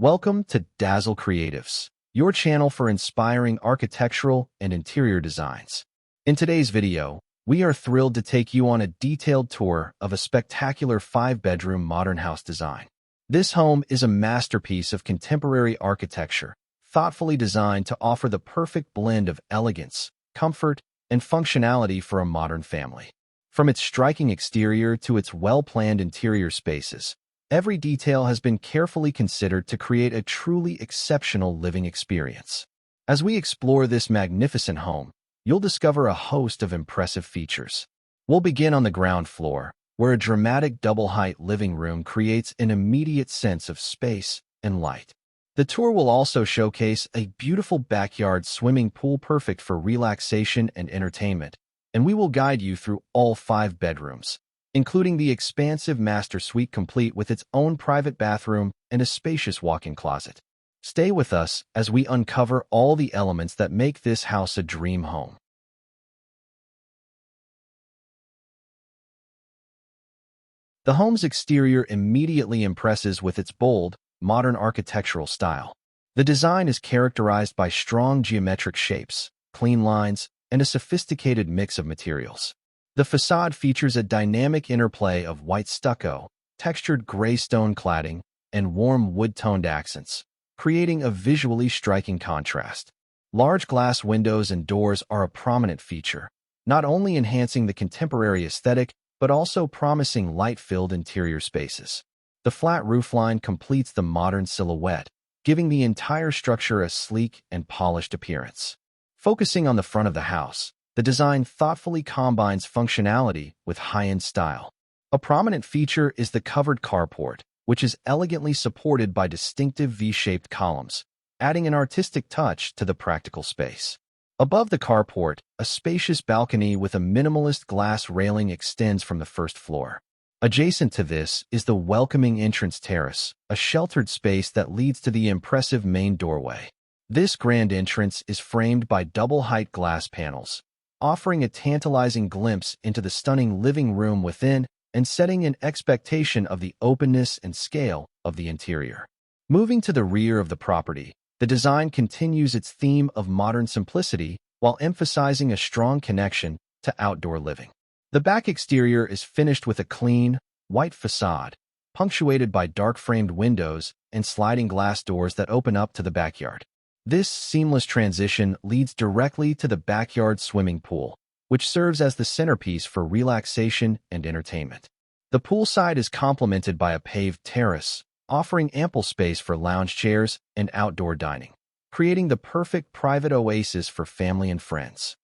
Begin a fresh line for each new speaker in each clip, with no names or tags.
Welcome to Dazzle Creatives, your channel for inspiring architectural and interior designs. In today's video, we are thrilled to take you on a detailed tour of a spectacular 5-bedroom modern house design. This home is a masterpiece of contemporary architecture, thoughtfully designed to offer the perfect blend of elegance, comfort, and functionality for a modern family. From its striking exterior to its well-planned interior spaces, every detail has been carefully considered to create a truly exceptional living experience. As we explore this magnificent home, you'll discover a host of impressive features. We'll begin on the ground floor, where a dramatic double-height living room creates an immediate sense of space and light. The tour will also showcase a beautiful backyard swimming pool perfect for relaxation and entertainment, and we will guide you through all 5 bedrooms, including the expansive master suite complete with its own private bathroom and a spacious walk-in closet. Stay with us as we uncover all the elements that make this house a dream home. The home's exterior immediately impresses with its bold, modern architectural style. The design is characterized by strong geometric shapes, clean lines, and a sophisticated mix of materials. The facade features a dynamic interplay of white stucco, textured gray stone cladding, and warm wood-toned accents, creating a visually striking contrast. Large glass windows and doors are a prominent feature, not only enhancing the contemporary aesthetic, but also promising light-filled interior spaces. The flat roofline completes the modern silhouette, giving the entire structure a sleek and polished appearance. Focusing on the front of the house, the design thoughtfully combines functionality with high-end style. A prominent feature is the covered carport, which is elegantly supported by distinctive V-shaped columns, adding an artistic touch to the practical space. Above the carport, a spacious balcony with a minimalist glass railing extends from the first floor. Adjacent to this is the welcoming entrance terrace, a sheltered space that leads to the impressive main doorway. This grand entrance is framed by double-height glass panels, offering a tantalizing glimpse into the stunning living room within and setting an expectation of the openness and scale of the interior. Moving to the rear of the property, the design continues its theme of modern simplicity while emphasizing a strong connection to outdoor living. The back exterior is finished with a clean, white facade, punctuated by dark-framed windows and sliding glass doors that open up to the backyard. This seamless transition leads directly to the backyard swimming pool, which serves as the centerpiece for relaxation and entertainment. The poolside is complemented by a paved terrace, offering ample space for lounge chairs and outdoor dining, creating the perfect private oasis for family and friends.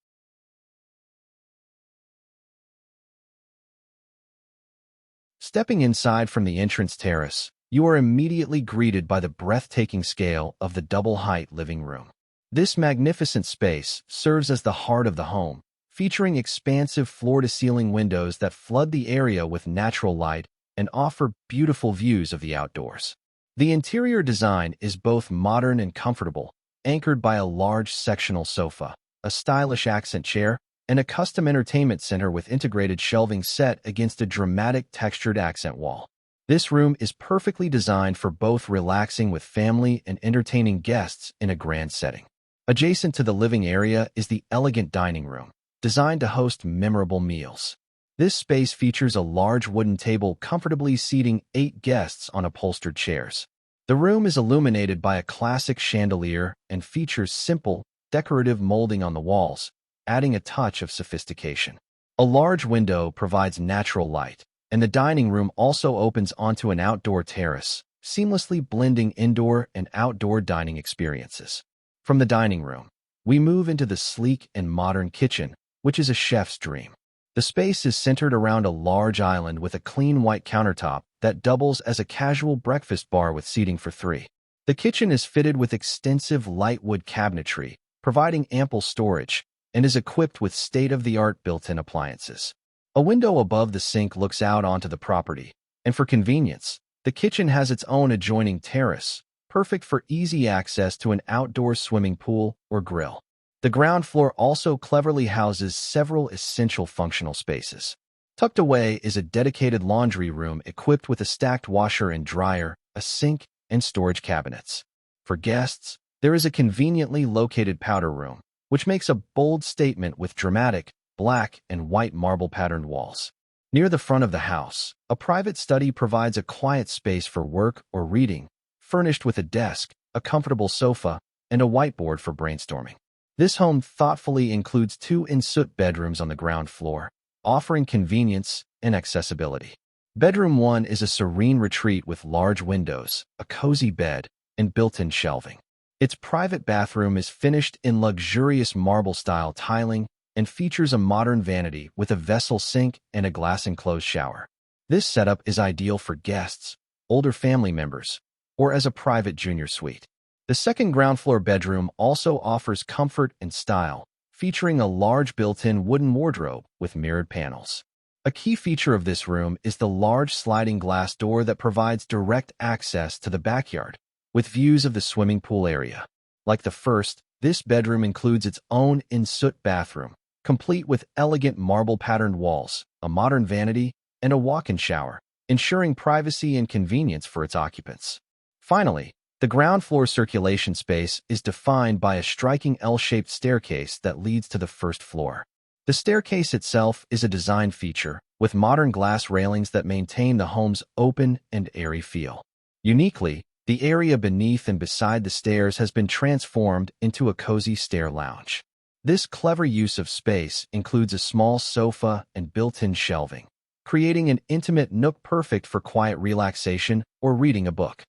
Stepping inside from the entrance terrace, you are immediately greeted by the breathtaking scale of the double-height living room. This magnificent space serves as the heart of the home, featuring expansive floor-to-ceiling windows that flood the area with natural light and offer beautiful views of the outdoors. The interior design is both modern and comfortable, anchored by a large sectional sofa, a stylish accent chair, and a custom entertainment center with integrated shelving set against a dramatic textured accent wall. This room is perfectly designed for both relaxing with family and entertaining guests in a grand setting. Adjacent to the living area is the elegant dining room, designed to host memorable meals. This space features a large wooden table comfortably seating 8 guests on upholstered chairs. The room is illuminated by a classic chandelier and features simple, decorative molding on the walls, adding a touch of sophistication. A large window provides natural light, and the dining room also opens onto an outdoor terrace, seamlessly blending indoor and outdoor dining experiences. From the dining room, we move into the sleek and modern kitchen, which is a chef's dream. The space is centered around a large island with a clean white countertop that doubles as a casual breakfast bar with seating for 3. The kitchen is fitted with extensive light wood cabinetry, providing ample storage, and is equipped with state-of-the-art built-in appliances. A window above the sink looks out onto the property, and for convenience, the kitchen has its own adjoining terrace, perfect for easy access to an outdoor swimming pool or grill. The ground floor also cleverly houses several essential functional spaces. Tucked away is a dedicated laundry room equipped with a stacked washer and dryer, a sink, and storage cabinets. For guests, there is a conveniently located powder room, which makes a bold statement with dramatic, black and white marble-patterned walls. Near the front of the house, a private study provides a quiet space for work or reading, furnished with a desk, a comfortable sofa, and a whiteboard for brainstorming. This home thoughtfully includes 2 ensuite bedrooms on the ground floor, offering convenience and accessibility. Bedroom 1 is a serene retreat with large windows, a cozy bed, and built-in shelving. Its private bathroom is finished in luxurious marble-style tiling and features a modern vanity with a vessel sink and a glass-enclosed shower. This setup is ideal for guests, older family members, or as a private junior suite. The second ground-floor bedroom also offers comfort and style, featuring a large built-in wooden wardrobe with mirrored panels. A key feature of this room is the large sliding glass door that provides direct access to the backyard, with views of the swimming pool area. Like the first, this bedroom includes its own ensuite bathroom, complete with elegant marble-patterned walls, a modern vanity, and a walk-in shower, ensuring privacy and convenience for its occupants. Finally, the ground floor circulation space is defined by a striking L-shaped staircase that leads to the first floor. The staircase itself is a design feature, with modern glass railings that maintain the home's open and airy feel. Uniquely, the area beneath and beside the stairs has been transformed into a cozy stair lounge. This clever use of space includes a small sofa and built-in shelving, creating an intimate nook perfect for quiet relaxation or reading a book.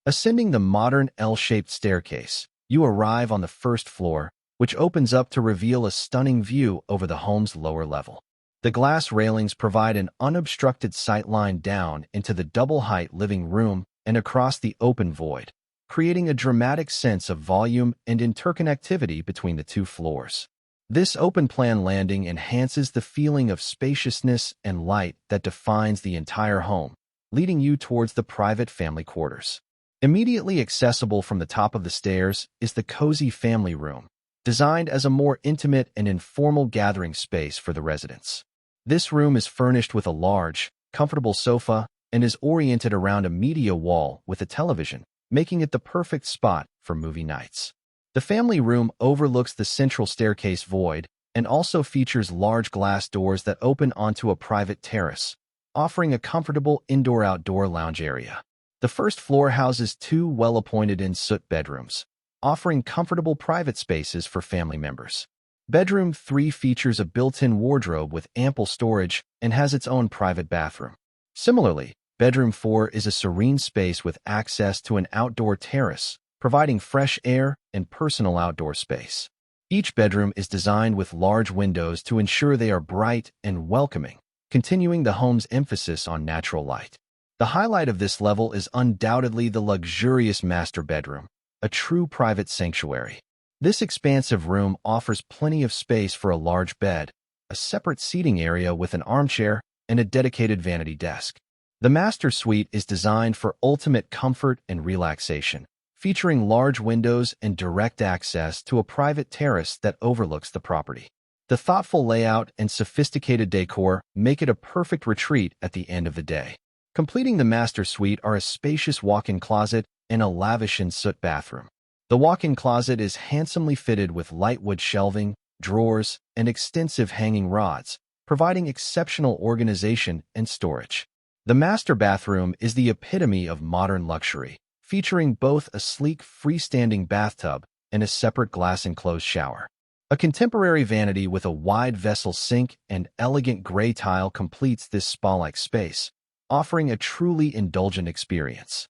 Ascending the modern L-shaped staircase, you arrive on the first floor, which opens up to reveal a stunning view over the home's lower level. The glass railings provide an unobstructed sightline down into the double-height living room and across the open void, creating a dramatic sense of volume and interconnectivity between the 2 floors. This open-plan landing enhances the feeling of spaciousness and light that defines the entire home, leading you towards the private family quarters. Immediately accessible from the top of the stairs is the cozy family room, designed as a more intimate and informal gathering space for the residents. This room is furnished with a large, comfortable sofa and is oriented around a media wall with a television, making it the perfect spot for movie nights. The family room overlooks the central staircase void and also features large glass doors that open onto a private terrace, offering a comfortable indoor-outdoor lounge area. The first floor houses 2 well-appointed ensuite bedrooms, offering comfortable private spaces for family members. Bedroom 3 features a built-in wardrobe with ample storage and has its own private bathroom. Similarly, Bedroom 4 is a serene space with access to an outdoor terrace, providing fresh air and personal outdoor space. Each bedroom is designed with large windows to ensure they are bright and welcoming, continuing the home's emphasis on natural light. The highlight of this level is undoubtedly the luxurious master bedroom, a true private sanctuary. This expansive room offers plenty of space for a large bed, a separate seating area with an armchair, and a dedicated vanity desk. The master suite is designed for ultimate comfort and relaxation, featuring large windows and direct access to a private terrace that overlooks the property. The thoughtful layout and sophisticated decor make it a perfect retreat at the end of the day. Completing the master suite are a spacious walk-in closet and a lavish ensuite bathroom. The walk-in closet is handsomely fitted with light wood shelving, drawers, and extensive hanging rods, providing exceptional organization and storage. The master bathroom is the epitome of modern luxury, featuring both a sleek freestanding bathtub and a separate glass-enclosed shower. A contemporary vanity with a wide vessel sink and elegant gray tile completes this spa-like space, offering a truly indulgent experience.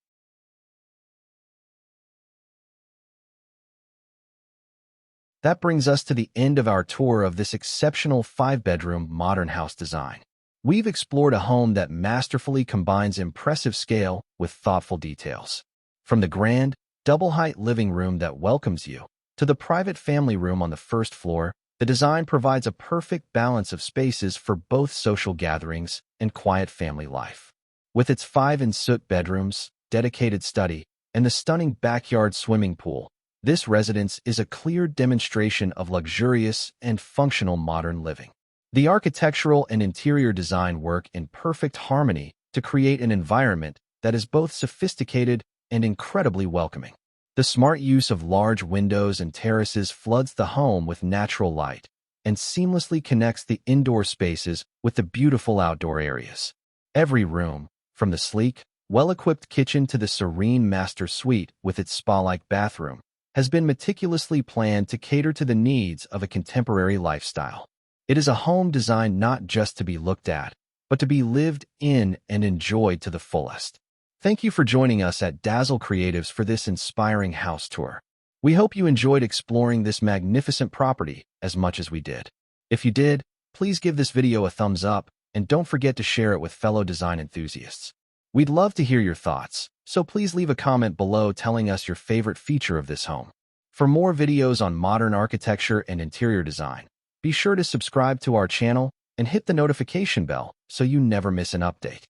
That brings us to the end of our tour of this exceptional 5-bedroom modern house design. We've explored a home that masterfully combines impressive scale with thoughtful details. From the grand, double-height living room that welcomes you to the private family room on the first floor, the design provides a perfect balance of spaces for both social gatherings and quiet family life. With its 5 ensuite bedrooms, dedicated study, and the stunning backyard swimming pool, this residence is a clear demonstration of luxurious and functional modern living. The architectural and interior design work in perfect harmony to create an environment that is both sophisticated and incredibly welcoming. The smart use of large windows and terraces floods the home with natural light and seamlessly connects the indoor spaces with the beautiful outdoor areas. Every room, from the sleek, well-equipped kitchen to the serene master suite with its spa-like bathroom, has been meticulously planned to cater to the needs of a contemporary lifestyle. It is a home designed not just to be looked at, but to be lived in and enjoyed to the fullest. Thank you for joining us at Dazzle Creatives for this inspiring house tour. We hope you enjoyed exploring this magnificent property as much as we did. If you did, please give this video a thumbs up and don't forget to share it with fellow design enthusiasts. We'd love to hear your thoughts, so please leave a comment below telling us your favorite feature of this home. For more videos on modern architecture and interior design, be sure to subscribe to our channel and hit the notification bell so you never miss an update.